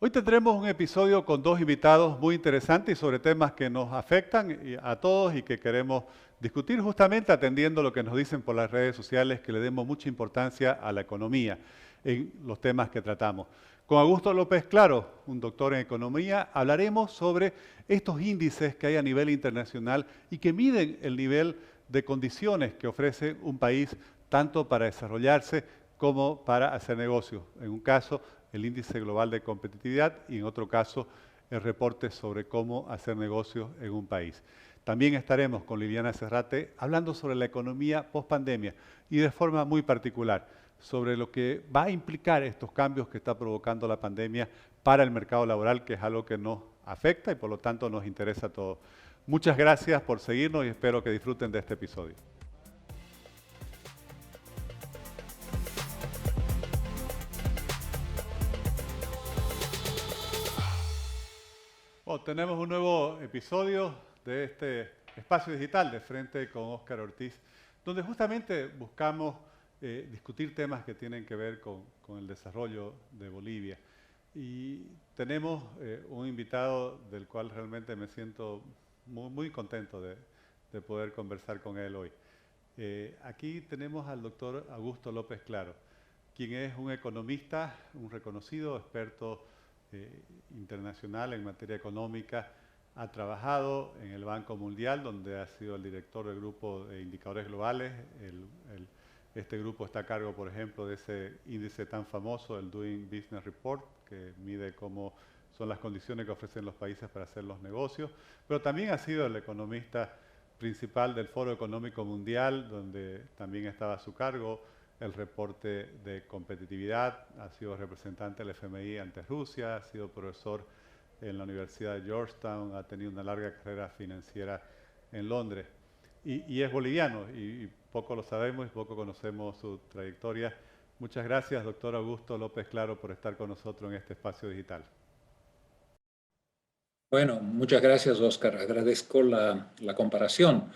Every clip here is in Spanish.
Hoy tendremos un episodio con dos invitados muy interesantes y sobre temas que nos afectan a todos y que queremos discutir justamente atendiendo lo que nos dicen por las redes sociales, que le demos mucha importancia a la economía en los temas que tratamos. Con Augusto López Claro, un doctor en economía, hablaremos sobre estos índices que hay a nivel internacional y que miden el nivel de condiciones que ofrece un país tanto para desarrollarse como para hacer negocios. En un caso, el índice global de competitividad y en otro caso, el reporte sobre cómo hacer negocios en un país. También estaremos con Liliana Serrate hablando sobre la economía post-pandemia y de forma muy particular sobre lo que va a implicar estos cambios que está provocando la pandemia para el mercado laboral, que es algo que nos afecta y por lo tanto nos interesa a todos. Muchas gracias por seguirnos y espero que disfruten de este episodio. Bueno, tenemos un nuevo episodio de este espacio digital de Frente con Óscar Ortiz, donde justamente buscamos discutir temas que tienen que ver con el desarrollo de Bolivia. Y tenemos un invitado del cual realmente me siento muy contento de poder conversar con él hoy. Aquí tenemos al doctor Augusto López Claro, quien es un economista, un reconocido experto internacional en materia económica. Ha trabajado en el Banco Mundial, donde ha sido el director del grupo de indicadores globales. Este grupo está a cargo, por ejemplo, de ese índice tan famoso, el Doing Business Report, que mide cómo son las condiciones que ofrecen los países para hacer los negocios. Pero también ha sido el economista principal del Foro Económico Mundial, donde también estaba a su cargo el reporte de competitividad, ha sido representante del FMI ante Rusia, ha sido profesor en la Universidad de Georgetown, ha tenido una larga carrera financiera en Londres y es boliviano y poco lo sabemos y poco conocemos su trayectoria. Muchas gracias, doctor Augusto López Claro, por estar con nosotros en este espacio digital. Bueno, muchas gracias, Oscar. Agradezco la comparación.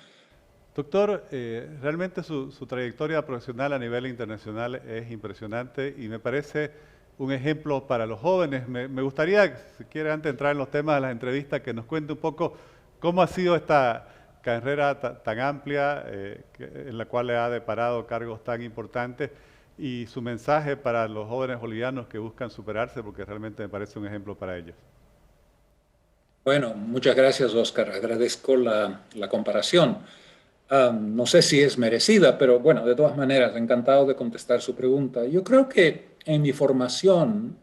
Doctor, realmente su trayectoria profesional a nivel internacional es impresionante y me parece un ejemplo para los jóvenes. Me gustaría, si quiere, antes de entrar en los temas de la entrevista, que nos cuente un poco cómo ha sido esta carrera tan amplia en la cual le ha deparado cargos tan importantes y su mensaje para los jóvenes bolivianos que buscan superarse, porque realmente me parece un ejemplo para ellos. Bueno, muchas gracias, Oscar. Agradezco la comparación. No sé si es merecida, pero bueno, de todas maneras, encantado de contestar su pregunta. Yo creo que en mi formación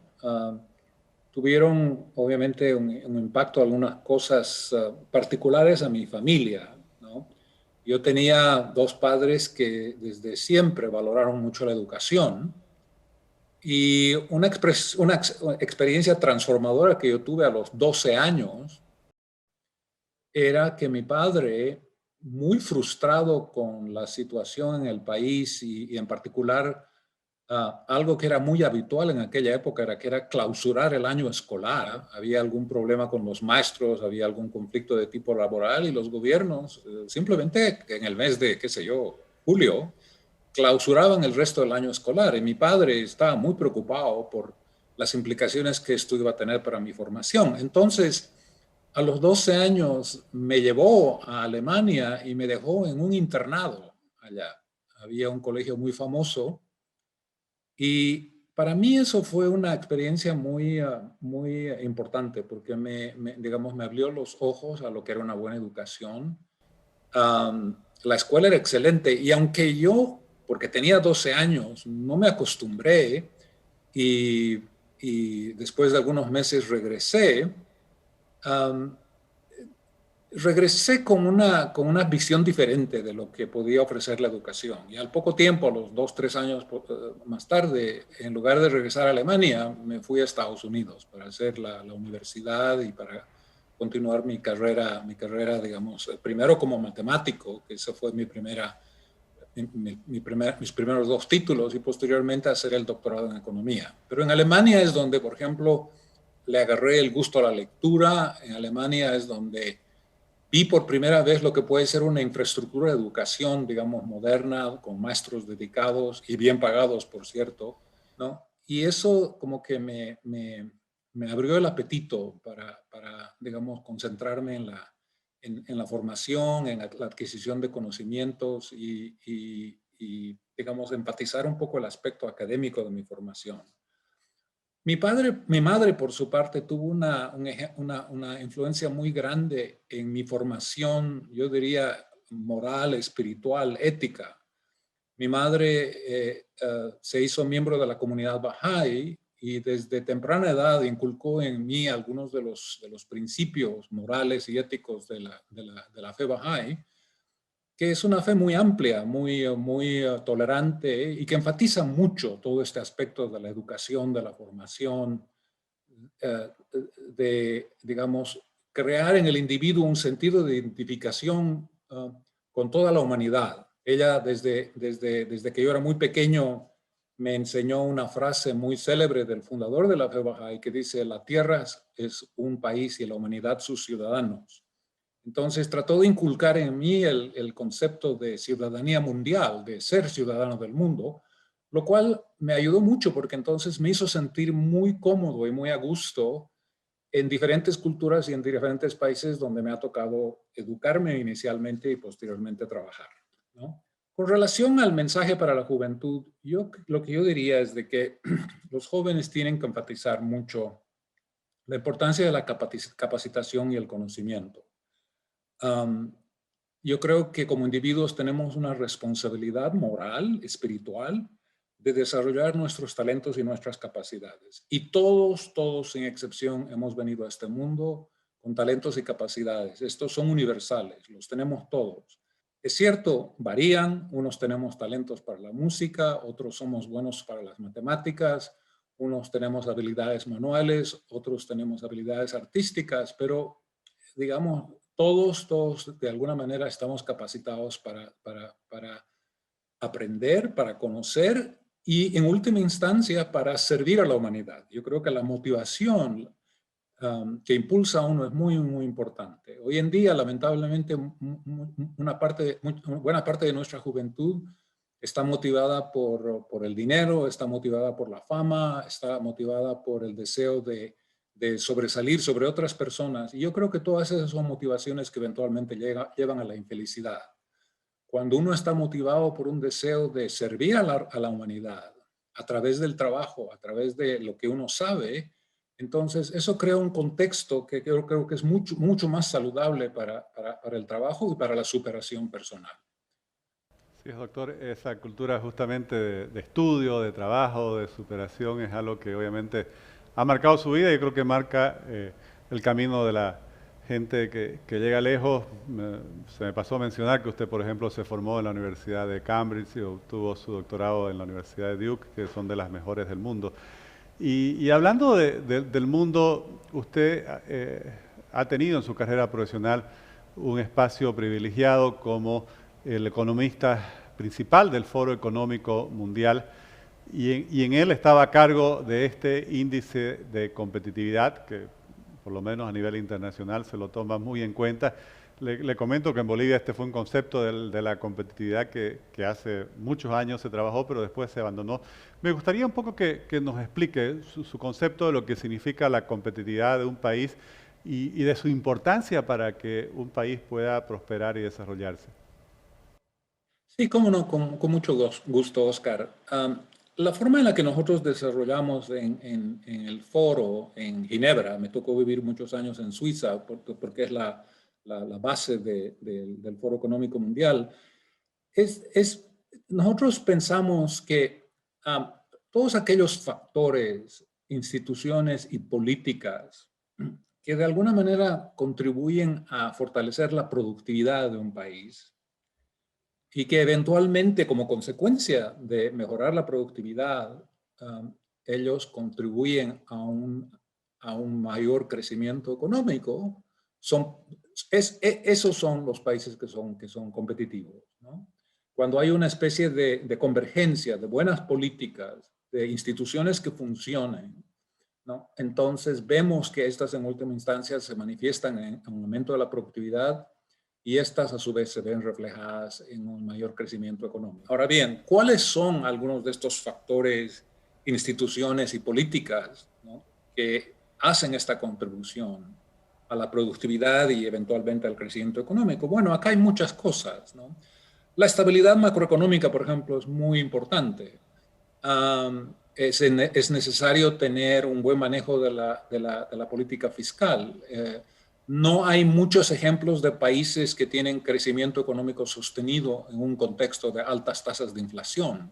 tuvieron obviamente un impacto algunas cosas particulares a mi familia, ¿no? Yo tenía dos padres que desde siempre valoraron mucho la educación y una experiencia transformadora que yo tuve a los 12 años era que mi padre, muy frustrado con la situación en el país y en particular algo que era muy habitual en aquella época era que era clausurar el año escolar. Había algún problema con los maestros, había algún conflicto de tipo laboral y los gobiernos simplemente en el mes de, qué sé yo, julio, clausuraban el resto del año escolar. Y mi padre estaba muy preocupado por las implicaciones que esto iba a tener para mi formación. Entonces, a los 12 años me llevó a Alemania y me dejó en un internado allá. Había un colegio muy famoso y para mí eso fue una experiencia muy importante porque digamos, me abrió los ojos a lo que era una buena educación. La escuela era excelente y aunque yo, porque tenía 12 años, no me acostumbré y, y después de algunos meses um, regresé con una visión diferente de lo que podía ofrecer la educación. Y al poco tiempo, a los 2, 3 años más tarde, en lugar de regresar a Alemania, me fui a Estados Unidos para hacer la universidad y para continuar mi carrera, digamos, primero como matemático, que esa fue mis primeros 2 títulos, y posteriormente hacer el doctorado en economía. Pero en Alemania es donde, por ejemplo, le agarré el gusto a la lectura. En Alemania es donde vi por primera vez lo que puede ser una infraestructura de educación, digamos, moderna, con maestros dedicados y bien pagados, por cierto, ¿no? Y eso como que me abrió el apetito digamos, concentrarme en la formación, en la adquisición de conocimientos y, digamos, enfatizar un poco el aspecto académico de mi formación. Mi madre, por su parte, tuvo una influencia muy grande en mi formación, yo diría, moral, espiritual, ética. Mi madre se hizo miembro de la comunidad Bahá'í y desde temprana edad inculcó en mí algunos de los principios morales y éticos de la fe Bahá'í, que es una fe muy amplia, muy tolerante y que enfatiza mucho todo este aspecto de la educación, de la formación, eh, digamos, crear en el individuo un sentido de identificación con toda la humanidad. Ella, desde que yo era muy pequeño, me enseñó una frase muy célebre del fundador de la fe Bahá'í que dice: la tierra es un país y la humanidad sus ciudadanos. Entonces trató de inculcar en mí el concepto de ciudadanía mundial, de ser ciudadano del mundo, lo cual me ayudó mucho porque entonces me hizo sentir muy cómodo y muy a gusto en diferentes culturas y en diferentes países donde me ha tocado educarme inicialmente y posteriormente trabajar, ¿no? Con relación al mensaje para la juventud, lo que yo diría es de que los jóvenes tienen que enfatizar mucho la importancia de la capacitación y el conocimiento. Um, yo creo que como individuos tenemos una responsabilidad moral, espiritual, de desarrollar nuestros talentos y nuestras capacidades. Y todos sin excepción, hemos venido a este mundo con talentos y capacidades. Estos son universales, los tenemos todos. Es cierto, varían, unos tenemos talentos para la música, otros somos buenos para las matemáticas, unos tenemos habilidades manuales, otros tenemos habilidades artísticas, pero digamos, todos de alguna manera estamos capacitados para aprender, para conocer y en última instancia para servir a la humanidad. Yo creo que la motivación que impulsa a uno es muy importante. Hoy en día, lamentablemente, buena parte de nuestra juventud está motivada por el dinero, está motivada por la fama, está motivada por el deseo de sobresalir sobre otras personas. Y yo creo que todas esas son motivaciones que eventualmente llevan a la infelicidad. Cuando uno está motivado por un deseo de servir a la humanidad a través del trabajo, a través de lo que uno sabe, entonces eso crea un contexto que yo creo que es mucho más saludable para el trabajo y para la superación personal. Sí, doctor, esa cultura justamente de estudio, de trabajo, de superación es algo que obviamente ha marcado su vida y creo que marca el camino de la gente que llega lejos. Se me pasó a mencionar que usted, por ejemplo, se formó en la Universidad de Cambridge y obtuvo su doctorado en la Universidad de Duke, que son de las mejores del mundo. Y hablando del mundo, usted ha tenido en su carrera profesional un espacio privilegiado como el economista principal del Foro Económico Mundial y en él estaba a cargo de este índice de competitividad que por lo menos a nivel internacional se lo toma muy en cuenta. Le comento que en Bolivia este fue un concepto de la competitividad que hace muchos años se trabajó, pero después se abandonó. Me gustaría un poco que nos explique su concepto de lo que significa la competitividad de un país y de su importancia para que un país pueda prosperar y desarrollarse. Sí, cómo no, con mucho gusto, Oscar. La forma en la que nosotros desarrollamos en el foro en Ginebra, me tocó vivir muchos años en Suiza porque es la base del Foro Económico Mundial, nosotros pensamos que todos aquellos factores, instituciones y políticas que de alguna manera contribuyen a fortalecer la productividad de un país, y que eventualmente, como consecuencia de mejorar la productividad, ellos contribuyen a un mayor crecimiento económico, esos son los países que son competitivos, ¿no? Cuando hay una especie de convergencia, de buenas políticas, de instituciones que funcionen, ¿no? Entonces vemos que estas en última instancia se manifiestan en un aumento de la productividad y estas a su vez se ven reflejadas en un mayor crecimiento económico. Ahora bien, ¿cuáles son algunos de estos factores, instituciones y políticas, ¿no?, que hacen esta contribución a la productividad y eventualmente al crecimiento económico? Bueno, acá hay muchas cosas, ¿no? La estabilidad macroeconómica, por ejemplo, es muy importante. Es necesario tener un buen manejo de la política fiscal. No hay muchos ejemplos de países que tienen crecimiento económico sostenido en un contexto de altas tasas de inflación.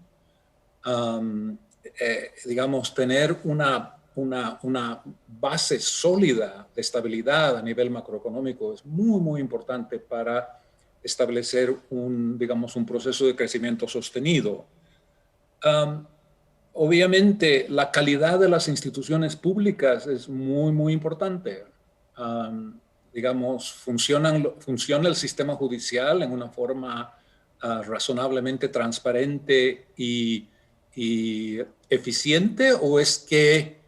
Digamos, tener una base sólida de estabilidad a nivel macroeconómico es muy, muy importante para establecer digamos, un proceso de crecimiento sostenido. Obviamente, la calidad de las instituciones públicas es muy, muy importante. Digamos, funciona el sistema judicial en una forma razonablemente transparente y eficiente, o es que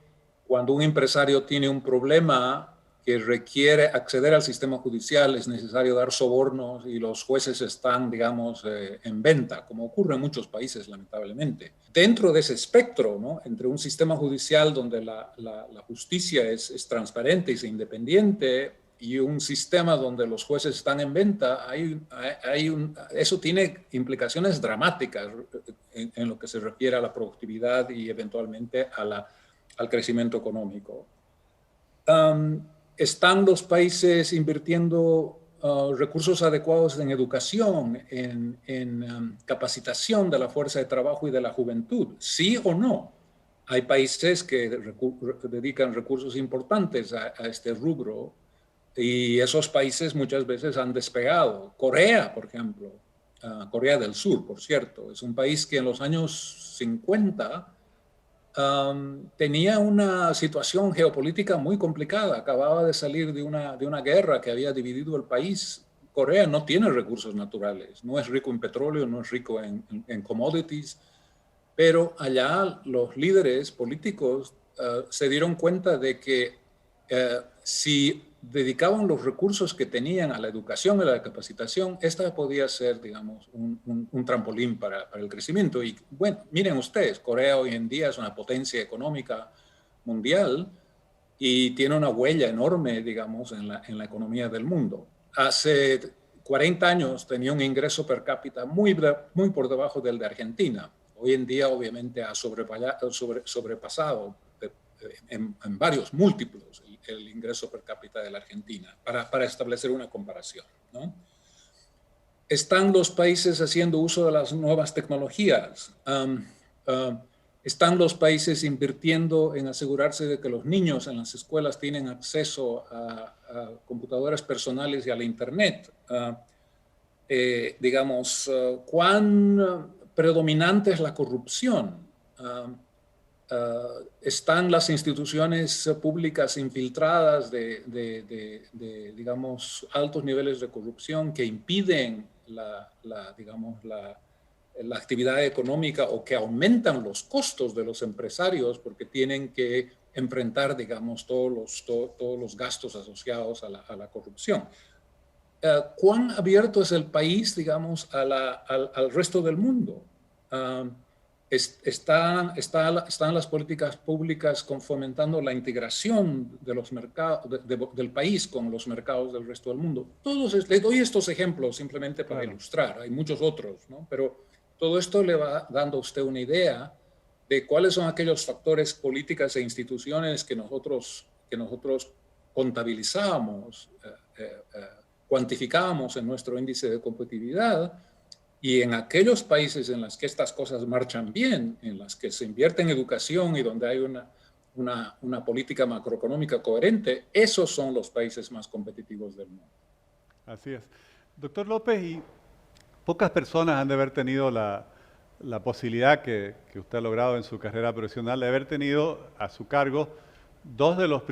cuando un empresario tiene un problema que requiere acceder al sistema judicial es necesario dar sobornos y los jueces están, digamos, en venta, como ocurre en muchos países, lamentablemente. Dentro de ese espectro, ¿no?, entre un sistema judicial donde la justicia es transparente y es independiente y un sistema donde los jueces están en venta, eso tiene implicaciones dramáticas en lo que se refiere a la productividad y eventualmente al crecimiento económico. ¿Están los países invirtiendo recursos adecuados en educación, en capacitación de la fuerza de trabajo y de la juventud? ¿Sí o no? Hay países que dedican recursos importantes a este rubro y esos países muchas veces han despegado. Corea, por ejemplo, Corea del Sur, por cierto, es un país que en los años 50 tenía una situación geopolítica muy complicada. Acababa de salir de una guerra que había dividido el país. Corea no tiene recursos naturales, no es rico en petróleo, no es rico en commodities, pero allá los líderes políticos se dieron cuenta de que si dedicaban los recursos que tenían a la educación y a la capacitación, esta podía ser, digamos, un trampolín para el crecimiento. Y bueno, miren ustedes, Corea hoy en día es una potencia económica mundial y tiene una huella enorme, digamos, en la economía del mundo. Hace 40 años tenía un ingreso per cápita muy por debajo del de Argentina. Hoy en día, obviamente, ha sobrepasado en varios múltiplos el ingreso per cápita de la Argentina, para establecer una comparación, ¿no? ¿Están los países haciendo uso de las nuevas tecnologías? ¿Están los países invirtiendo en asegurarse de que los niños en las escuelas tienen acceso a computadoras personales y a la Internet? Digamos, ¿cuán predominante es la corrupción? ¿Están las instituciones públicas infiltradas digamos, altos niveles de corrupción que impiden digamos, la actividad económica o que aumentan los costos de los empresarios porque tienen que enfrentar, digamos, todos los gastos asociados a la corrupción? ¿Cuán abierto es el país, digamos, al resto del mundo? Están las políticas públicas fomentando la integración de los mercados del país con los mercados del resto del mundo. Les doy estos ejemplos simplemente para ilustrar, hay muchos otros, ¿no? Pero todo esto le va dando a usted una idea de cuáles son aquellos factores, políticas e instituciones que nosotros contabilizamos, cuantificamos en nuestro índice de competitividad. Y en aquellos países en los que estas cosas marchan bien, en las que se invierte en educación y donde hay una política macroeconómica coherente, esos son los países más competitivos del mundo. Así es. Doctor López, y pocas personas han de haber tenido la posibilidad que usted ha logrado en su carrera profesional de haber tenido a su cargo dos de los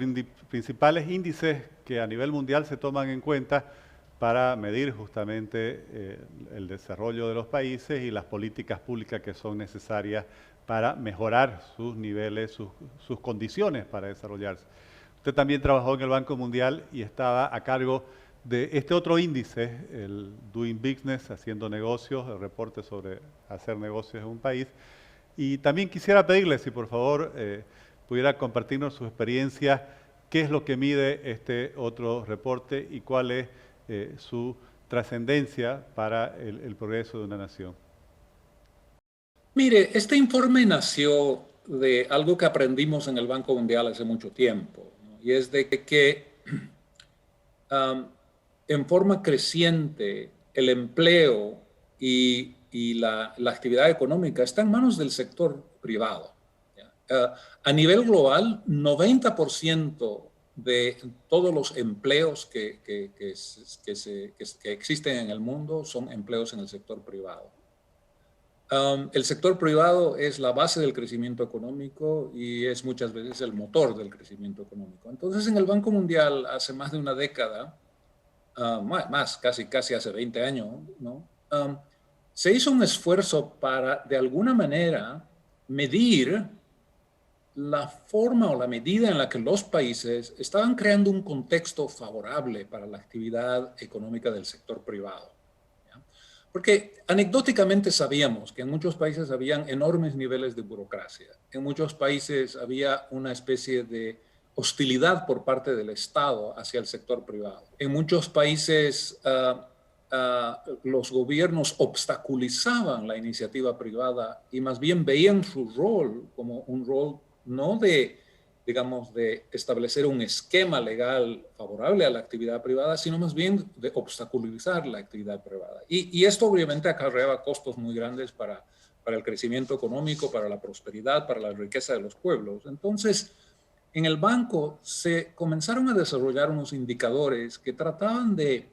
principales índices que a nivel mundial se toman en cuenta para medir justamente el desarrollo de los países y las políticas públicas que son necesarias para mejorar sus niveles, sus condiciones para desarrollarse. Usted también trabajó en el Banco Mundial y estaba a cargo de este otro índice, el Doing Business, haciendo negocios, el reporte sobre hacer negocios en un país. Y también quisiera pedirle si por favor pudiera compartirnos su experiencia qué es lo que mide este otro reporte y cuál es su trascendencia para el progreso de una nación. Mire, este informe nació de algo que aprendimos en el Banco Mundial hace mucho tiempo, ¿no? Y es de que en forma creciente el empleo y la actividad económica está en manos del sector privado. A nivel global, 90% de todos los empleos que existen en el mundo son empleos en el sector privado. El sector privado es la base del crecimiento económico y es muchas veces el motor del crecimiento económico. Entonces, en el Banco Mundial, hace más de una década, casi hace 20 años, ¿no? Se hizo un esfuerzo para, de alguna manera, medir la forma o la medida en la que los países estaban creando un contexto favorable para la actividad económica del sector privado. ¿Ya? Porque anecdóticamente sabíamos que en muchos países habían enormes niveles de burocracia. En muchos países había una especie de hostilidad por parte del Estado hacia el sector privado. En muchos países los gobiernos obstaculizaban la iniciativa privada y más bien veían su rol como un rol no de, digamos, de establecer un esquema legal favorable a la actividad privada, sino más bien de obstaculizar la actividad privada. Y esto obviamente acarreaba costos muy grandes para el crecimiento económico, para la prosperidad, para la riqueza de los pueblos. Entonces, en el banco se comenzaron a desarrollar unos indicadores que trataban de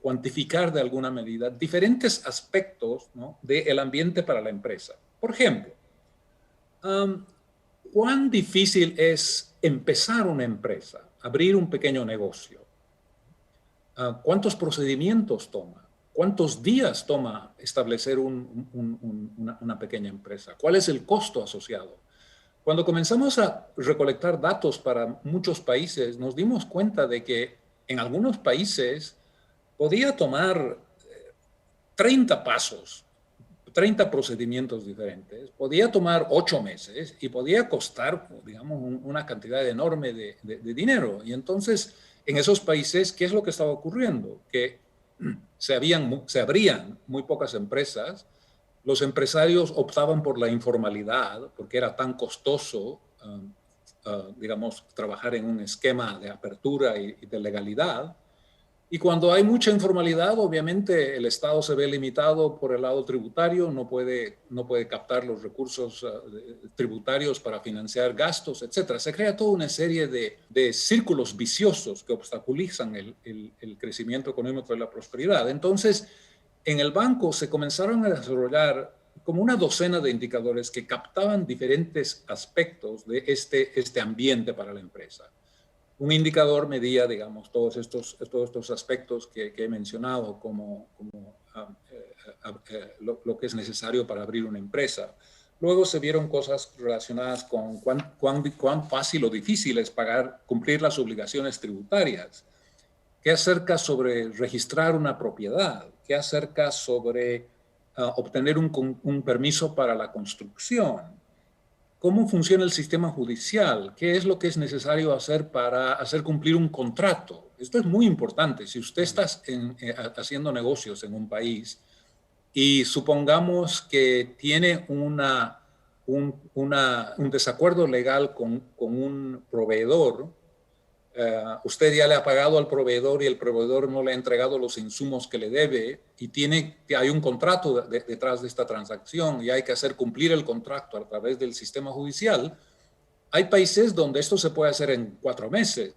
cuantificar de alguna medida diferentes aspectos, ¿no?, del ambiente para la empresa. Por ejemplo, ¿cuán difícil es empezar una empresa, abrir un pequeño negocio? ¿Cuántos procedimientos toma? ¿Cuántos días toma establecer una pequeña empresa? ¿Cuál es el costo asociado? Cuando comenzamos a recolectar datos para muchos países, nos dimos cuenta de que en algunos países podía tomar 30 pasos, 30 procedimientos diferentes, podía tomar 8 meses y podía costar, digamos, una cantidad enorme de dinero. Y entonces, en esos países, ¿qué es lo que estaba ocurriendo? Que se abrían muy pocas empresas, los empresarios optaban por la informalidad porque era tan costoso, digamos, trabajar en un esquema de apertura y de legalidad. Y cuando hay mucha informalidad, obviamente el Estado se ve limitado por el lado tributario, no puede captar los recursos tributarios para financiar gastos, etc. Se crea toda una serie de círculos viciosos que obstaculizan el crecimiento económico y la prosperidad. Entonces, en el banco se comenzaron a desarrollar como una docena de indicadores que captaban diferentes aspectos de este ambiente para la empresa. Un indicador medía, digamos, todos estos aspectos que he mencionado, como lo que es necesario para abrir una empresa. Luego se vieron cosas relacionadas con cuán fácil o difícil es cumplir las obligaciones tributarias. ¿Qué acerca sobre registrar una propiedad? ¿Qué acerca sobre obtener un permiso para la construcción? ¿Cómo funciona el sistema judicial? ¿Qué es lo que es necesario hacer para hacer cumplir un contrato? Esto es muy importante. Si usted está haciendo negocios en un país y supongamos que tiene un desacuerdo legal con un proveedor, usted ya le ha pagado al proveedor y el proveedor no le ha entregado los insumos que le debe y hay un contrato detrás de esta transacción y hay que hacer cumplir el contrato a través del sistema judicial. Hay países donde esto se puede hacer en 4 meses.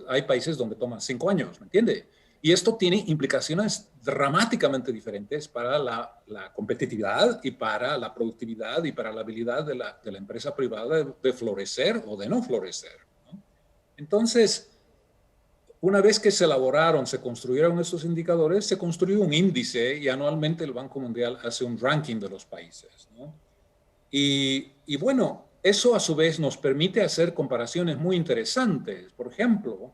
Hay países donde toma 5 años, ¿me entiende? Y esto tiene implicaciones dramáticamente diferentes para la competitividad y para la productividad y para la habilidad de la empresa privada de florecer o de no florecer. Entonces, una vez que se elaboraron, se construyeron estos indicadores, se construyó un índice y anualmente el Banco Mundial hace un ranking de los países, ¿no? Y bueno, eso a su vez nos permite hacer comparaciones muy interesantes. Por ejemplo,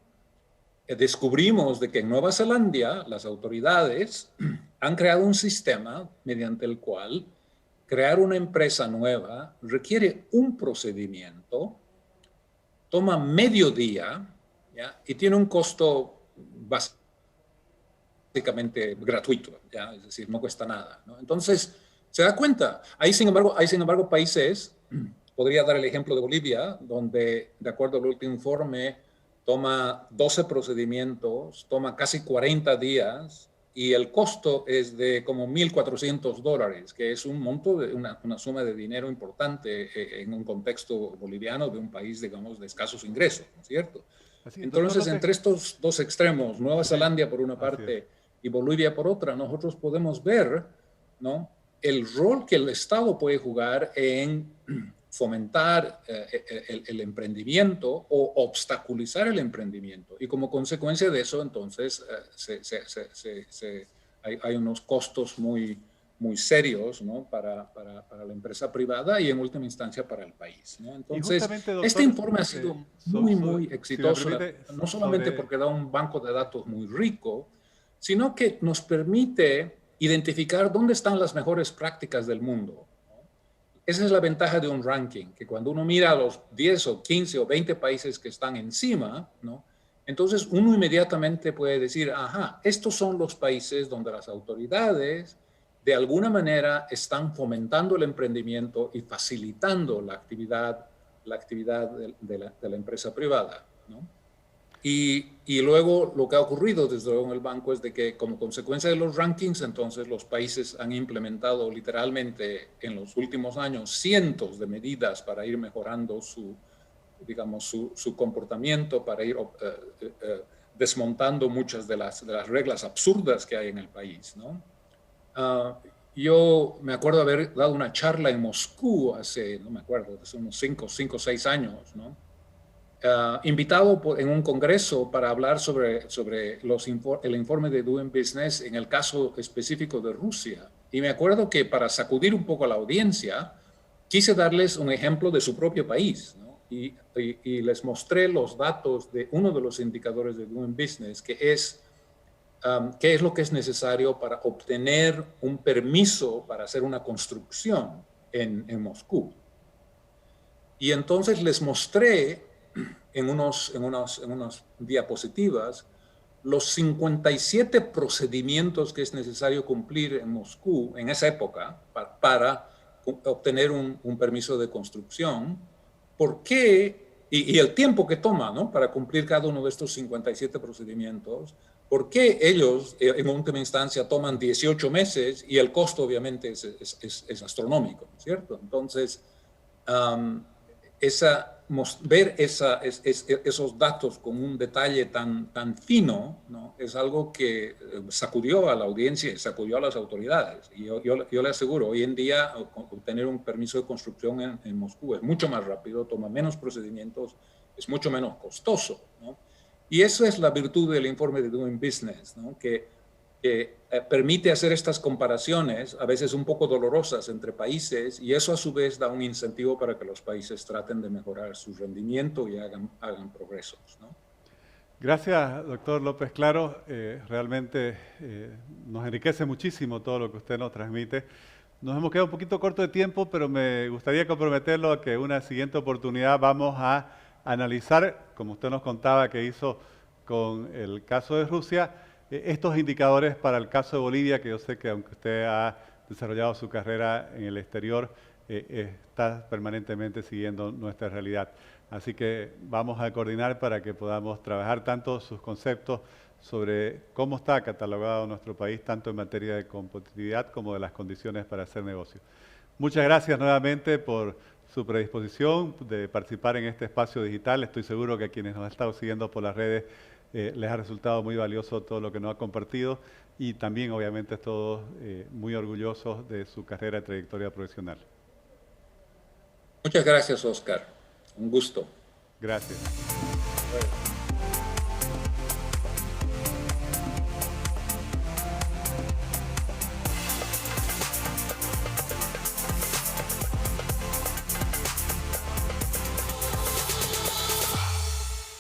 descubrimos de que en Nueva Zelanda las autoridades han creado un sistema mediante el cual crear una empresa nueva requiere un procedimiento toma medio día, ¿ya? Y tiene un costo básicamente gratuito, ¿ya? Es decir, no cuesta nada, ¿no? Entonces, se da cuenta. Hay, sin embargo, países, podría dar el ejemplo de Bolivia, donde, de acuerdo al último informe, toma 12 procedimientos, toma casi 40 días, y el costo es de como $1,400, que es un monto, una suma de dinero importante en un contexto boliviano de un país, digamos, de escasos ingresos, ¿no es cierto? Así, doctor Entonces, López. entre estos dos extremos, Nueva Sí, Zelanda por una así es. parte y Bolivia por otra, nosotros podemos ver, ¿no?, el rol que el Estado puede jugar en fomentar el emprendimiento o obstaculizar el emprendimiento. Y como consecuencia de eso, entonces, hay unos costos muy serios, ¿no?, para la empresa privada y en última instancia para el país, ¿no? Y Entonces, justamente, este doctor, informe ha sido muy si me exitoso, permite, no solamente sobre... porque da un banco de datos muy rico, sino que nos permite identificar dónde están las mejores prácticas del mundo. Esa es la ventaja de un ranking, que cuando uno mira a los 10 o 15 o 20 países que están encima, ¿no?, entonces uno inmediatamente puede decir, ajá, estos son los países donde las autoridades de alguna manera están fomentando el emprendimiento y facilitando la actividad de la empresa privada, ¿no? Y luego lo que ha ocurrido desde luego en el banco es de que como consecuencia de los rankings, entonces los países han implementado literalmente en los últimos años cientos de medidas para ir mejorando digamos, su comportamiento, para ir desmontando muchas de las reglas absurdas que hay en el país, ¿no? Yo me acuerdo haber dado una charla en Moscú hace, no me acuerdo, hace unos 5 o 6 años, ¿no? Invitado en un congreso para hablar sobre el informe de Doing Business en el caso específico de Rusia. Y me acuerdo que para sacudir un poco a la audiencia, quise darles un ejemplo de su propio país, ¿no? Y les mostré los datos de uno de los indicadores de Doing Business, que es qué es lo que es necesario para obtener un permiso para hacer una construcción en Moscú. Y entonces les mostré en unas diapositivas los 57 procedimientos que es necesario cumplir en Moscú en esa época para obtener un permiso de construcción. ¿Por qué? Y el tiempo que toma, ¿no?, para cumplir cada uno de estos 57 procedimientos. ¿Por qué ellos en última instancia toman 18 meses y el costo obviamente es astronómico, ¿no es cierto? Entonces, ver esos datos con un detalle tan fino, ¿no?, es algo que sacudió a la audiencia y sacudió a las autoridades. Y yo le aseguro, hoy en día obtener un permiso de construcción en Moscú es mucho más rápido, toma menos procedimientos, es mucho menos costoso, ¿no? Y eso es la virtud del informe de Doing Business, ¿no?, que permite hacer estas comparaciones, a veces un poco dolorosas, entre países, y eso a su vez da un incentivo para que los países traten de mejorar su rendimiento y hagan progresos, ¿no? Gracias, doctor López Claro. Realmente nos enriquece muchísimo todo lo que usted nos transmite. Nos hemos quedado un poquito corto de tiempo, pero me gustaría comprometerlo a que una siguiente oportunidad vamos a analizar, como usted nos contaba que hizo con el caso de Rusia, estos indicadores para el caso de Bolivia, que yo sé que aunque usted ha desarrollado su carrera en el exterior, está permanentemente siguiendo nuestra realidad. Así que vamos a coordinar para que podamos trabajar tanto sus conceptos sobre cómo está catalogado nuestro país, tanto en materia de competitividad como de las condiciones para hacer negocio. Muchas gracias nuevamente por su predisposición de participar en este espacio digital. Estoy seguro que a quienes nos han estado siguiendo por las redes les ha resultado muy valioso todo lo que nos ha compartido y también obviamente todos muy orgullosos de su carrera y trayectoria profesional. Muchas gracias, Oscar. Un gusto. Gracias.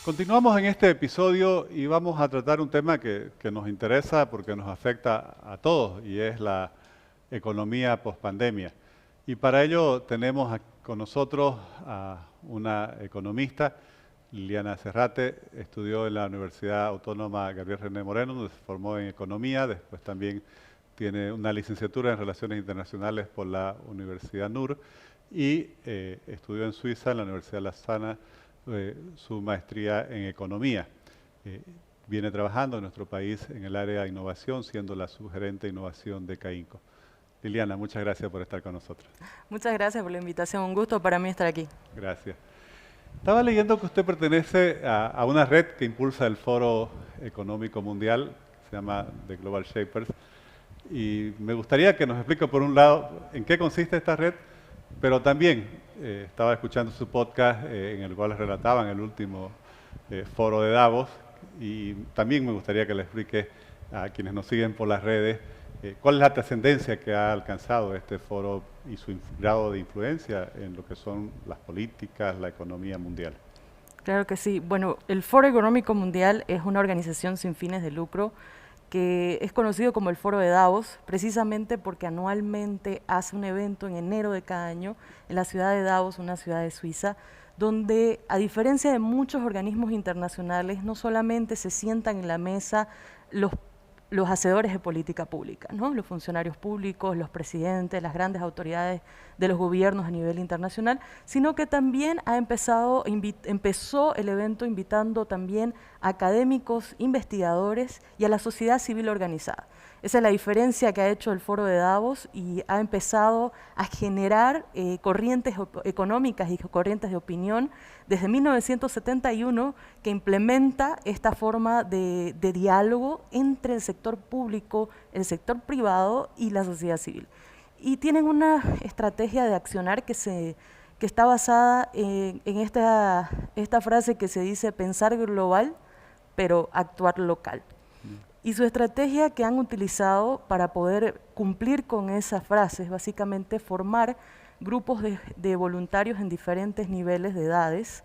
Continuamos en este episodio y vamos a tratar un tema que nos interesa porque nos afecta a todos y es la economía pospandemia. Y para ello tenemos con nosotros a una economista, Liliana Serrate estudió en la Universidad Autónoma Gabriel René Moreno, donde se formó en Economía, después también tiene una licenciatura en Relaciones Internacionales por la Universidad NUR y estudió en Suiza, en la Universidad de Lausana, su maestría en Economía. Viene trabajando en nuestro país en el área de innovación, siendo la subgerente de innovación de CAINCO. Liliana, muchas gracias por estar con nosotros. Muchas gracias por la invitación, un gusto para mí estar aquí. Gracias. Estaba leyendo que usted pertenece a una red que impulsa el Foro Económico Mundial, se llama The Global Shapers, y me gustaría que nos explique por un lado en qué consiste esta red, pero también estaba escuchando su podcast en el cual relataban el último foro de Davos, y también me gustaría que le explique a quienes nos siguen por las redes cuál es la trascendencia que ha alcanzado este foro y su grado de influencia en lo que son las políticas, la economía mundial. Claro que sí. Bueno, el Foro Económico Mundial es una organización sin fines de lucro que es conocido como el Foro de Davos, precisamente porque anualmente hace un evento en enero de cada año en la ciudad de Davos, una ciudad de Suiza, donde, a diferencia de muchos organismos internacionales, no solamente se sientan en la mesa los hacedores de política pública, ¿no? Los funcionarios públicos, los presidentes, las grandes autoridades de los gobiernos a nivel internacional, sino que también empezó el evento invitando también a académicos, investigadores y a la sociedad civil organizada. Esa es la diferencia que ha hecho el Foro de Davos y ha empezado a generar corrientes económicas y corrientes de opinión desde 1971 que implementa esta forma de diálogo entre el sector público, el sector privado y la sociedad civil. Y tienen una estrategia de accionar que está basada en esta frase que se dice pensar global, pero actuar local. Y su estrategia que han utilizado para poder cumplir con esas frases, básicamente formar grupos de voluntarios en diferentes niveles de edades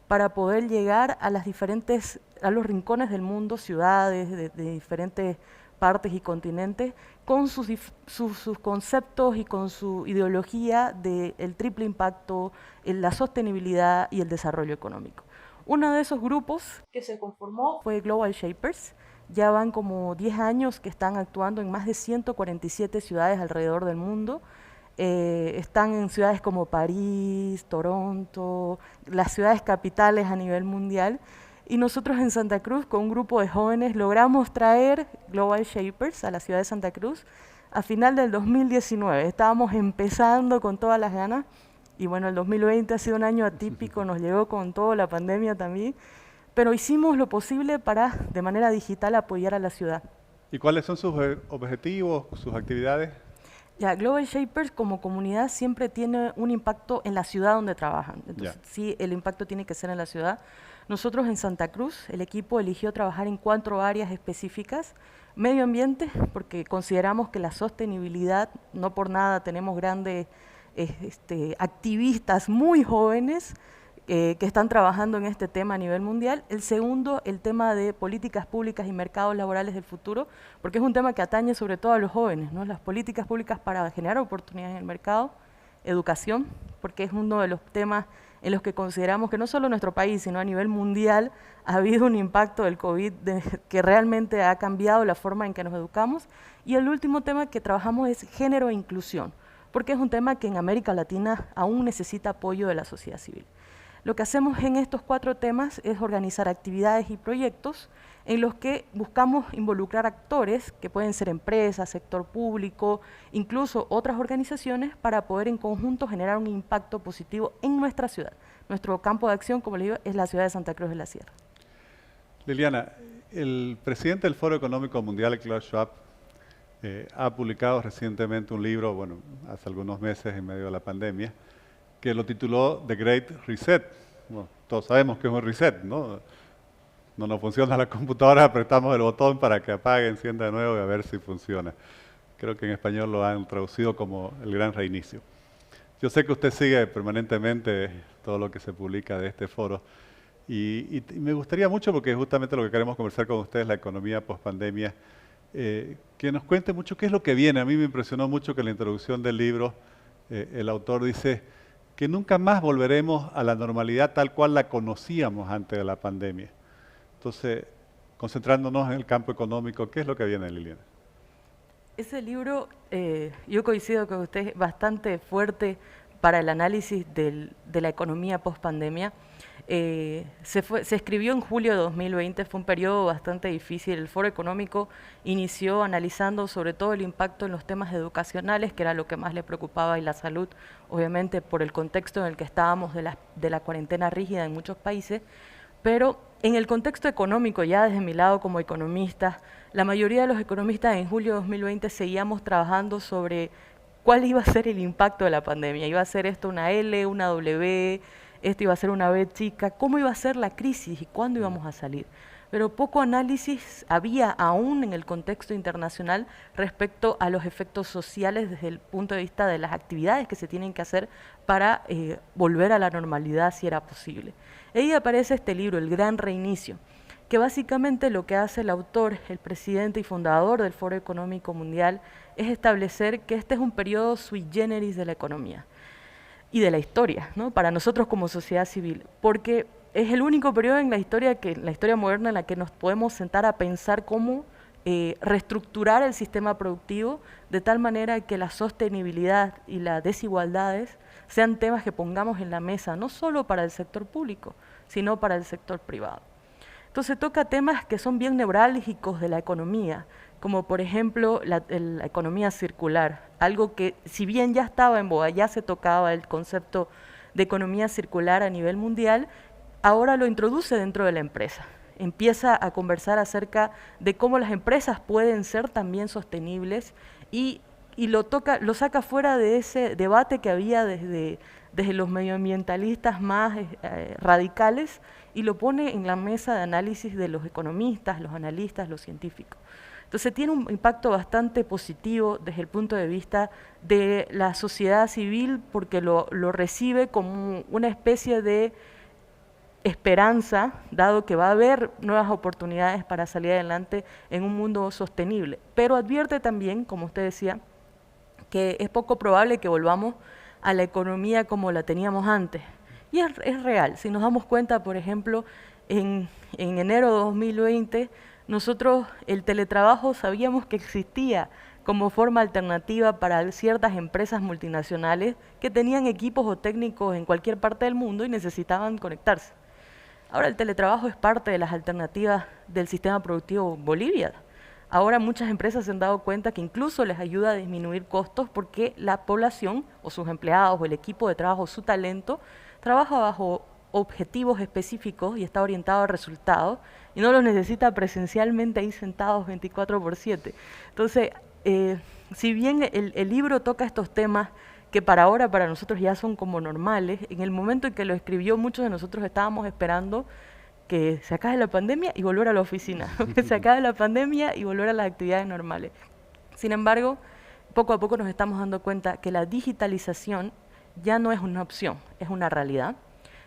para poder llegar a los rincones del mundo, ciudades de diferentes partes y continentes, con sus conceptos y con su ideología del triple impacto, la sostenibilidad y el desarrollo económico. Uno de esos grupos que se conformó fue Global Shapers. Ya van como 10 años que están actuando en más de 147 ciudades alrededor del mundo. Están en ciudades como París, Toronto, las ciudades capitales a nivel mundial. Y nosotros en Santa Cruz, con un grupo de jóvenes, logramos traer Global Shapers a la ciudad de Santa Cruz a final del 2019. Estábamos empezando con todas las ganas. Y bueno, el 2020 ha sido un año atípico, nos llegó con toda la pandemia también. Pero hicimos lo posible para, de manera digital, apoyar a la ciudad. ¿Y cuáles son sus objetivos, sus actividades? Ya, Global Shapers como comunidad siempre tiene un impacto en la ciudad donde trabajan. Entonces, sí, el impacto tiene que ser en la ciudad. Nosotros en Santa Cruz, el equipo eligió trabajar en 4 áreas específicas. Medio ambiente, porque consideramos que la sostenibilidad, no por nada tenemos grandes activistas muy jóvenes, que están trabajando en este tema a nivel mundial. El segundo, el tema de políticas públicas y mercados laborales del futuro, porque es un tema que atañe sobre todo a los jóvenes, ¿no? Las políticas públicas para generar oportunidades en el mercado, educación, porque es uno de los temas en los que consideramos que no solo en nuestro país, sino a nivel mundial, ha habido un impacto del COVID que realmente ha cambiado la forma en que nos educamos. Y el último tema que trabajamos es género e inclusión, porque es un tema que en América Latina aún necesita apoyo de la sociedad civil. Lo que hacemos en estos 4 temas es organizar actividades y proyectos en los que buscamos involucrar actores, que pueden ser empresas, sector público, incluso otras organizaciones, para poder en conjunto generar un impacto positivo en nuestra ciudad. Nuestro campo de acción, como le digo, es la ciudad de Santa Cruz de la Sierra. Liliana, el presidente del Foro Económico Mundial, Klaus Schwab, ha publicado recientemente un libro, bueno, hace algunos meses en medio de la pandemia, que lo tituló The Great Reset. Bueno, todos sabemos que es un reset, ¿no? No nos funciona la computadora, apretamos el botón para que apague, encienda de nuevo y a ver si funciona. Creo que en español lo han traducido como el gran reinicio. Yo sé que usted sigue permanentemente todo lo que se publica de este foro y me gustaría mucho, porque justamente lo que queremos conversar con usted es la economía post-pandemia, que nos cuente mucho qué es lo que viene. A mí me impresionó mucho que en la introducción del libro el autor dice que nunca más volveremos a la normalidad tal cual la conocíamos antes de la pandemia. Entonces, concentrándonos en el campo económico, ¿qué es lo que viene, Liliana? Ese libro, yo coincido con usted, es bastante fuerte para el análisis de la economía post-pandemia. Se escribió en julio de 2020, fue un periodo bastante difícil. El Foro Económico inició analizando sobre todo el impacto en los temas educacionales, que era lo que más le preocupaba, y la salud, obviamente por el contexto en el que estábamos de la cuarentena rígida en muchos países. Pero en el contexto económico, ya desde mi lado como economista, la mayoría de los economistas en julio de 2020 seguíamos trabajando sobre cuál iba a ser el impacto de la pandemia. ¿Iba a ser esto una L, una W, esto iba a ser una B chica? ¿Cómo iba a ser la crisis y cuándo íbamos a salir? Pero poco análisis había aún en el contexto internacional respecto a los efectos sociales desde el punto de vista de las actividades que se tienen que hacer para volver a la normalidad si era posible. Ahí aparece este libro, El Gran Reinicio, que básicamente lo que hace el autor, el presidente y fundador del Foro Económico Mundial, es establecer que este es un periodo sui generis de la economía y de la historia, ¿no? Para nosotros como sociedad civil, porque es el único periodo en la historia moderna en la que nos podemos sentar a pensar cómo reestructurar el sistema productivo de tal manera que la sostenibilidad y las desigualdades sean temas que pongamos en la mesa, no solo para el sector público, sino para el sector privado. Entonces toca temas que son bien neurálgicos de la economía, como por ejemplo la economía circular, algo que si bien ya estaba en boga, ya se tocaba el concepto de economía circular a nivel mundial, ahora lo introduce dentro de la empresa. Empieza a conversar acerca de cómo las empresas pueden ser también sostenibles y lo saca fuera de ese debate que había desde los medioambientalistas más radicales y lo pone en la mesa de análisis de los economistas, los analistas, los científicos. Entonces tiene un impacto bastante positivo desde el punto de vista de la sociedad civil porque lo recibe como una especie de esperanza, dado que va a haber nuevas oportunidades para salir adelante en un mundo sostenible. Pero advierte también, como usted decía, que es poco probable que volvamos a la economía como la teníamos antes. Y es real. Si nos damos cuenta, por ejemplo, en enero de 2020, nosotros el teletrabajo sabíamos que existía como forma alternativa para ciertas empresas multinacionales que tenían equipos o técnicos en cualquier parte del mundo y necesitaban conectarse. Ahora el teletrabajo es parte de las alternativas del sistema productivo Bolivia. Ahora muchas empresas se han dado cuenta que incluso les ayuda a disminuir costos porque la población o sus empleados o el equipo de trabajo, su talento, trabaja bajo objetivos específicos y está orientado a resultados y no los necesita presencialmente ahí sentados 24/7. Entonces, si bien el libro toca estos temas que para nosotros ya son como normales, en el momento en que lo escribió muchos de nosotros estábamos esperando que se acabe la pandemia y volver a la oficina, que se acabe la pandemia y volver a las actividades normales. Sin embargo, poco a poco nos estamos dando cuenta que la digitalización ya no es una opción, es una realidad,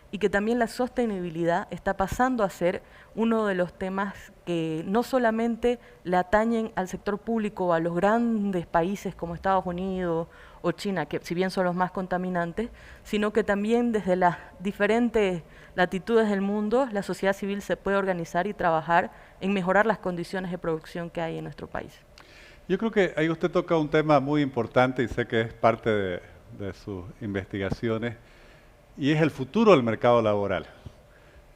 y que también la sostenibilidad está pasando a ser uno de los temas que no solamente le atañen al sector público o a los grandes países como Estados Unidos o China, que si bien son los más contaminantes, sino que también desde las diferentes latitudes del mundo la sociedad civil se puede organizar y trabajar en mejorar las condiciones de producción que hay en nuestro país. Yo creo que ahí usted toca un tema muy importante y sé que es parte de sus investigaciones, y es el futuro del mercado laboral.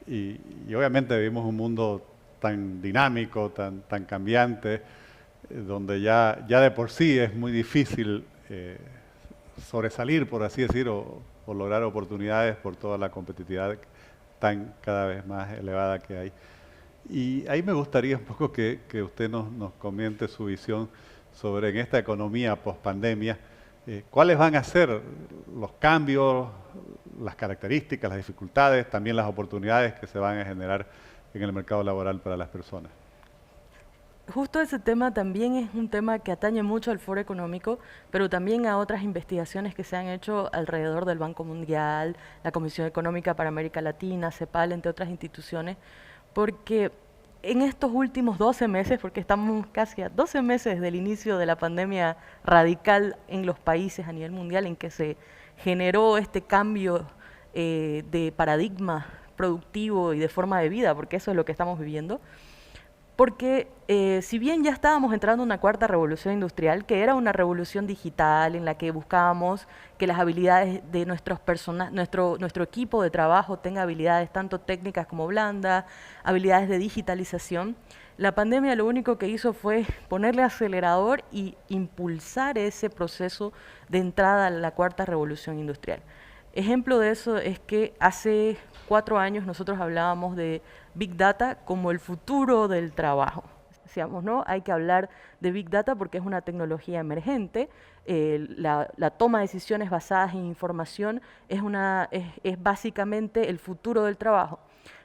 Y obviamente vivimos un mundo tan dinámico, tan cambiante, donde ya de por sí es muy difícil sobresalir, por así decir, o lograr oportunidades por toda la competitividad tan cada vez más elevada que hay. Y ahí me gustaría un poco que usted nos comente su visión sobre en esta economía post-pandemia, cuáles van a ser los cambios, las características, las dificultades, también las oportunidades que se van a generar en el mercado laboral para las personas. Justo ese tema también es un tema que atañe mucho al Foro Económico, pero también a otras investigaciones que se han hecho alrededor del Banco Mundial, la Comisión Económica para América Latina, CEPAL, entre otras instituciones, porque en estos últimos 12 meses, porque estamos casi a 12 meses del inicio de la pandemia radical en los países a nivel mundial, en que se generó este cambio de paradigma productivo y de forma de vida, porque eso es lo que estamos viviendo. Porque si bien ya estábamos entrando en una cuarta revolución industrial, que era una revolución digital en la que buscábamos que las habilidades de nuestro equipo de trabajo tenga habilidades tanto técnicas como blandas, habilidades de digitalización, la pandemia lo único que hizo fue ponerle acelerador y impulsar ese proceso de entrada a la cuarta revolución industrial. Ejemplo de eso es que hace 4 años nosotros hablábamos de Big Data como el futuro del trabajo. Decíamos, ¿no? Hay que hablar de Big Data porque es una tecnología emergente, la toma de decisiones basadas en información es básicamente el futuro del trabajo.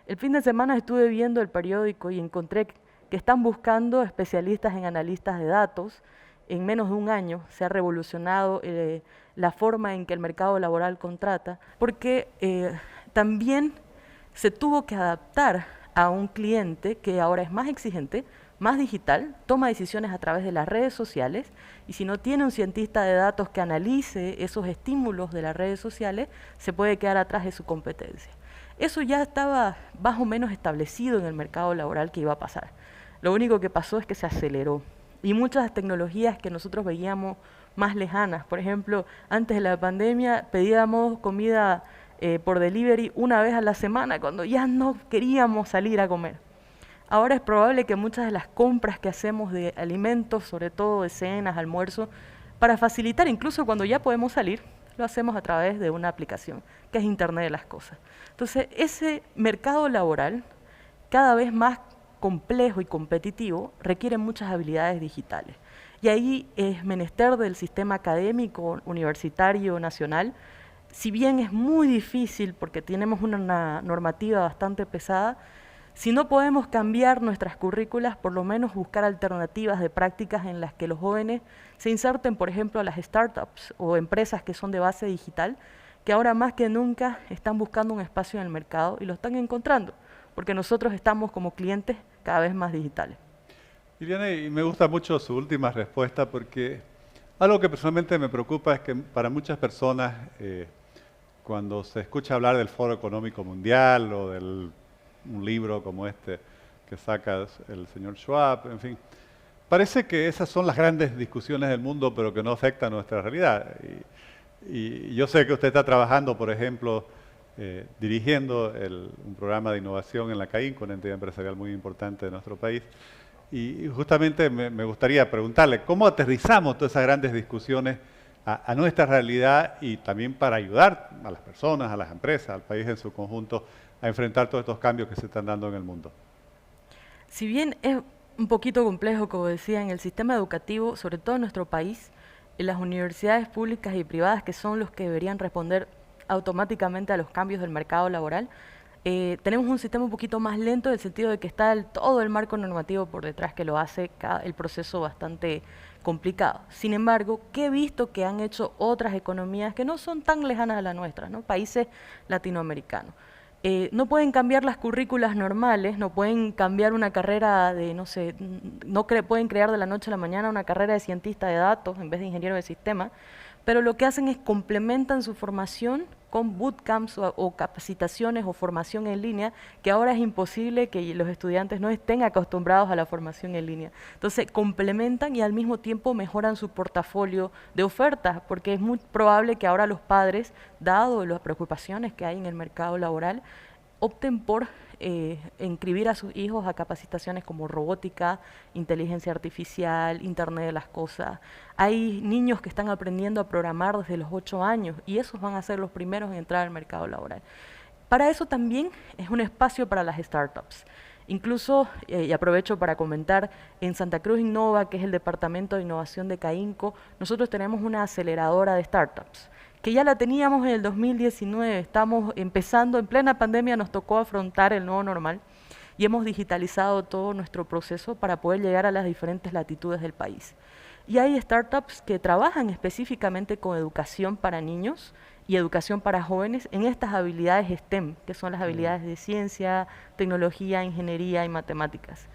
El fin de semana estuve viendo el periódico y encontré que están buscando especialistas en analistas de datos. En menos de un año se ha revolucionado la forma en que el mercado laboral contrata, porque también se tuvo que adaptar a un cliente que ahora es más exigente, más digital, toma decisiones a través de las redes sociales, y si no tiene un cientista de datos que analice esos estímulos de las redes sociales, se puede quedar atrás de su competencia. Eso ya estaba más o menos establecido en el mercado laboral que iba a pasar. Lo único que pasó es que se aceleró. Y muchas tecnologías que nosotros veíamos más lejanas, por ejemplo, antes de la pandemia pedíamos comida por delivery una vez a la semana cuando ya no queríamos salir a comer. Ahora es probable que muchas de las compras que hacemos de alimentos, sobre todo de cenas, almuerzos, para facilitar incluso cuando ya podemos salir, lo hacemos a través de una aplicación, que es Internet de las Cosas. Entonces, ese mercado laboral, cada vez más complejo y competitivo, requiere muchas habilidades digitales. Y ahí es menester del sistema académico, universitario, nacional. Si bien es muy difícil porque tenemos una normativa bastante pesada, si no podemos cambiar nuestras currículas, por lo menos buscar alternativas de prácticas en las que los jóvenes se inserten, por ejemplo, a las startups o empresas que son de base digital, que ahora más que nunca están buscando un espacio en el mercado y lo están encontrando, porque nosotros estamos como clientes cada vez más digitales. Iriane, y me gusta mucho su última respuesta porque algo que personalmente me preocupa es que para muchas personas cuando se escucha hablar del Foro Económico Mundial o de un libro como este que saca el señor Schwab, en fin, parece que esas son las grandes discusiones del mundo pero que no afectan nuestra realidad. Y yo sé que usted está trabajando, por ejemplo, dirigiendo un programa de innovación en la CAINCO, una entidad empresarial muy importante de nuestro país. Y justamente me gustaría preguntarle, ¿cómo aterrizamos todas esas grandes discusiones a nuestra realidad y también para ayudar a las personas, a las empresas, al país en su conjunto, a enfrentar todos estos cambios que se están dando en el mundo? Si bien es un poquito complejo, como decía, en el sistema educativo, sobre todo en nuestro país, en las universidades públicas y privadas, que son los que deberían responder automáticamente a los cambios del mercado laboral, tenemos un sistema un poquito más lento en el sentido de que está todo el marco normativo por detrás que lo hace el proceso bastante complicado. Sin embargo, ¿qué he visto que han hecho otras economías que no son tan lejanas a la nuestra, ¿no? Países latinoamericanos? No pueden cambiar las currículas normales, no pueden cambiar una carrera de, no sé, pueden crear de la noche a la mañana una carrera de cientista de datos en vez de ingeniero de sistemas, pero lo que hacen es complementan su formación con bootcamps o capacitaciones o formación en línea, que ahora es imposible que los estudiantes no estén acostumbrados a la formación en línea. Entonces, complementan y al mismo tiempo mejoran su portafolio de ofertas, porque es muy probable que ahora los padres, dado las preocupaciones que hay en el mercado laboral, opten por inscribir a sus hijos a capacitaciones como robótica, inteligencia artificial, Internet de las Cosas. Hay niños que están aprendiendo a programar desde los 8 años y esos van a ser los primeros en entrar al mercado laboral. Para eso también es un espacio para las startups. Incluso, y aprovecho para comentar, en Santa Cruz Innova, que es el departamento de innovación de CAINCO, nosotros tenemos una aceleradora de startups, que ya la teníamos en el 2019, estamos empezando, en plena pandemia nos tocó afrontar el nuevo normal y hemos digitalizado todo nuestro proceso para poder llegar a las diferentes latitudes del país. Y hay startups que trabajan específicamente con educación para niños y educación para jóvenes en estas habilidades STEM, que son las habilidades de ciencia, tecnología, ingeniería y matemáticas.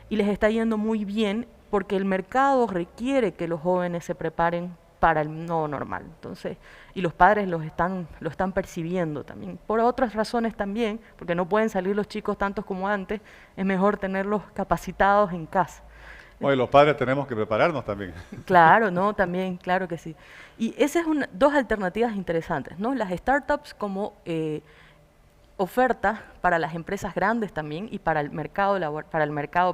Y les está yendo muy bien porque el mercado requiere que los jóvenes se preparen para el nuevo normal. Entonces, y los padres lo están percibiendo también. Por otras razones también, porque no pueden salir los chicos tantos como antes, es mejor tenerlos capacitados en casa. Oye, los padres tenemos que prepararnos también. Claro, ¿no? También, claro que sí. Y esas son dos alternativas interesantes, ¿no? Las startups como oferta para las empresas grandes también y para el mercado,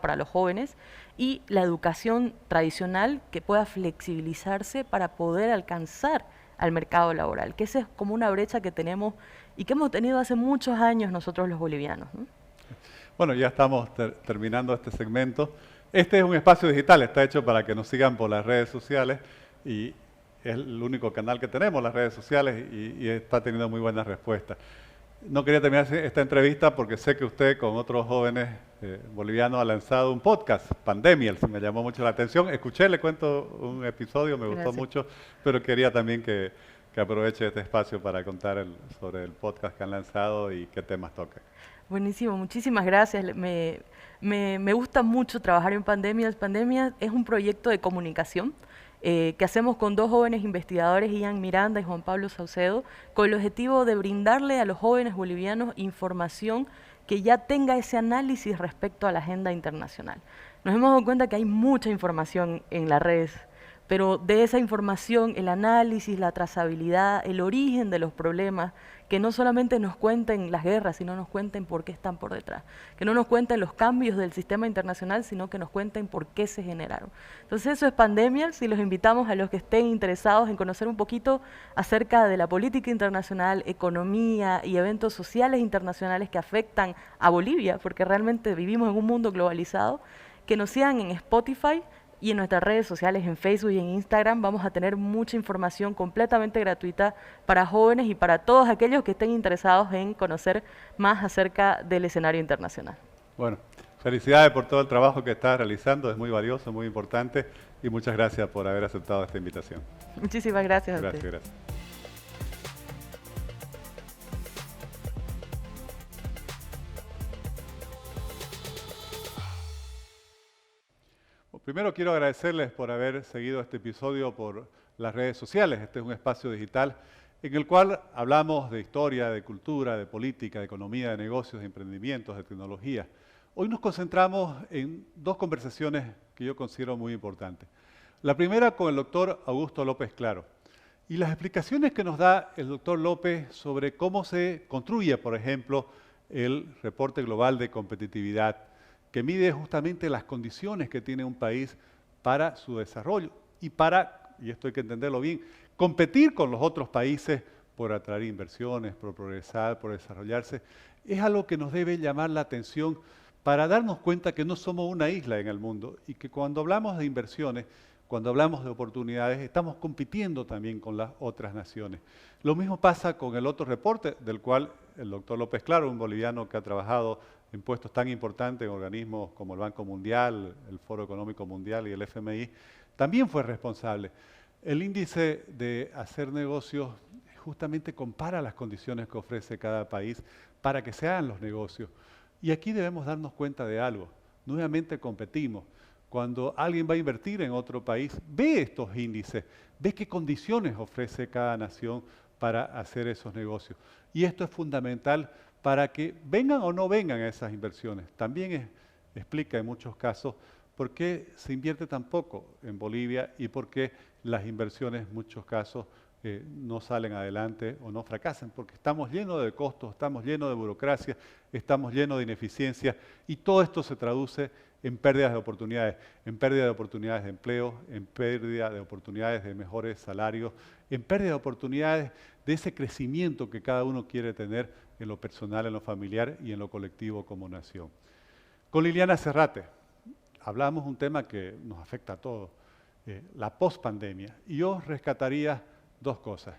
para los jóvenes, y la educación tradicional que pueda flexibilizarse para poder alcanzar al mercado laboral, que esa es como una brecha que tenemos y que hemos tenido hace muchos años nosotros los bolivianos, ¿no? Bueno, ya estamos terminando este segmento. Este es un espacio digital, está hecho para que nos sigan por las redes sociales y es el único canal que tenemos, las redes sociales, y está teniendo muy buenas respuestas. No quería terminar esta entrevista porque sé que usted con otros jóvenes bolivianos ha lanzado un podcast, Pandemials, me llamó mucho la atención. Escuché, le cuento un episodio, me gustó mucho, pero quería también que aproveche este espacio para contar sobre el podcast que han lanzado y qué temas toca. Buenísimo, muchísimas gracias. Me gusta mucho trabajar en Pandemials. Pandemials es un proyecto de comunicación que hacemos con dos jóvenes investigadores, Ian Miranda y Juan Pablo Saucedo, con el objetivo de brindarle a los jóvenes bolivianos información que ya tenga ese análisis respecto a la agenda internacional. Nos hemos dado cuenta que hay mucha información en las redes, pero de esa información, el análisis, la trazabilidad, el origen de los problemas, que no solamente nos cuenten las guerras, sino nos cuenten por qué están por detrás, que no nos cuenten los cambios del sistema internacional, sino que nos cuenten por qué se generaron. Entonces eso es Pandemials y los invitamos a los que estén interesados en conocer un poquito acerca de la política internacional, economía y eventos sociales internacionales que afectan a Bolivia, porque realmente vivimos en un mundo globalizado, que nos sigan en Spotify, y en nuestras redes sociales, en Facebook y en Instagram, vamos a tener mucha información completamente gratuita para jóvenes y para todos aquellos que estén interesados en conocer más acerca del escenario internacional. Bueno, felicidades por todo el trabajo que estás realizando, es muy valioso, muy importante, y muchas gracias por haber aceptado esta invitación. Muchísimas gracias a usted. Gracias. Primero quiero agradecerles por haber seguido este episodio por las redes sociales. Este es un espacio digital en el cual hablamos de historia, de cultura, de política, de economía, de negocios, de emprendimientos, de tecnología. Hoy nos concentramos en dos conversaciones que yo considero muy importantes. La primera con el doctor Augusto López Claro y las explicaciones que nos da el doctor López sobre cómo se construye, por ejemplo, el reporte global de competitividad, que mide justamente las condiciones que tiene un país para su desarrollo y esto hay que entenderlo bien, competir con los otros países por atraer inversiones, por progresar, por desarrollarse, es algo que nos debe llamar la atención para darnos cuenta que no somos una isla en el mundo y que cuando hablamos de inversiones, cuando hablamos de oportunidades, estamos compitiendo también con las otras naciones. Lo mismo pasa con el otro reporte, del cual el doctor López Claro, un boliviano que ha trabajado en puestos tan importantes en organismos como el Banco Mundial, el Foro Económico Mundial y el FMI, también fue responsable. El índice de hacer negocios justamente compara las condiciones que ofrece cada país para que se hagan los negocios. Y aquí debemos darnos cuenta de algo. Nuevamente competimos. Cuando alguien va a invertir en otro país, ve estos índices, ve qué condiciones ofrece cada nación para hacer esos negocios. Y esto es fundamental para que vengan o no vengan esas inversiones. También explica en muchos casos por qué se invierte tan poco en Bolivia y por qué las inversiones en muchos casos no salen adelante o no fracasan, porque estamos llenos de costos, estamos llenos de burocracia, estamos llenos de ineficiencia y todo esto se traduce en pérdidas de oportunidades de empleo, en pérdida de oportunidades de mejores salarios, en pérdida de oportunidades de ese crecimiento que cada uno quiere tener en lo personal, en lo familiar y en lo colectivo como nación. Con Liliana Cerrate hablamos un tema que nos afecta a todos, la pospandemia, y yo rescataría dos cosas.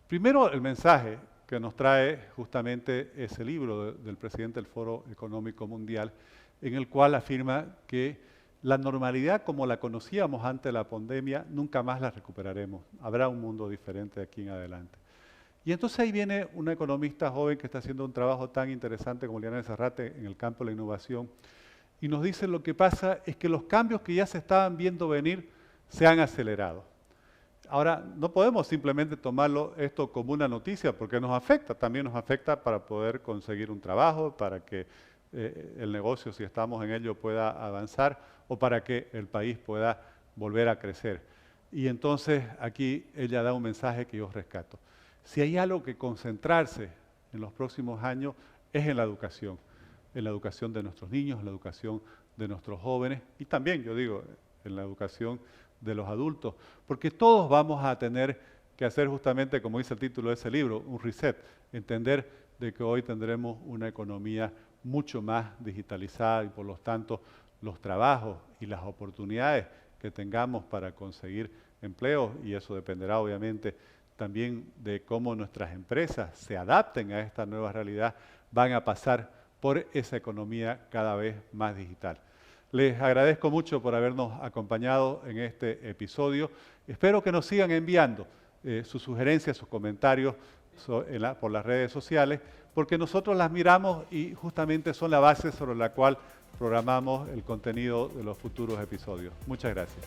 Primero, el mensaje que nos trae justamente ese libro del presidente del Foro Económico Mundial, en el cual afirma que la normalidad como la conocíamos antes de la pandemia, nunca más la recuperaremos. Habrá un mundo diferente de aquí en adelante. Y entonces ahí viene una economista joven que está haciendo un trabajo tan interesante como Liliana Cerrate en el campo de la innovación, y nos dice lo que pasa es que los cambios que ya se estaban viendo venir se han acelerado. Ahora, no podemos simplemente tomarlo esto como una noticia porque nos afecta, también nos afecta para poder conseguir un trabajo, para que el negocio, si estamos en ello, pueda avanzar o para que el país pueda volver a crecer. Y entonces aquí ella da un mensaje que yo rescato. Si hay algo que concentrarse en los próximos años es en la educación de nuestros niños, en la educación de nuestros jóvenes y también, yo digo, en la educación de los adultos, porque todos vamos a tener que hacer justamente, como dice el título de ese libro, un reset, entender de que hoy tendremos una economía mucho más digitalizada y por lo tanto los trabajos y las oportunidades que tengamos para conseguir empleos, y eso dependerá obviamente también de cómo nuestras empresas se adapten a esta nueva realidad, van a pasar por esa economía cada vez más digital. Les agradezco mucho por habernos acompañado en este episodio. Espero que nos sigan enviando sus sugerencias, sus comentarios por las redes sociales, porque nosotros las miramos y justamente son la base sobre la cual programamos el contenido de los futuros episodios. Muchas gracias.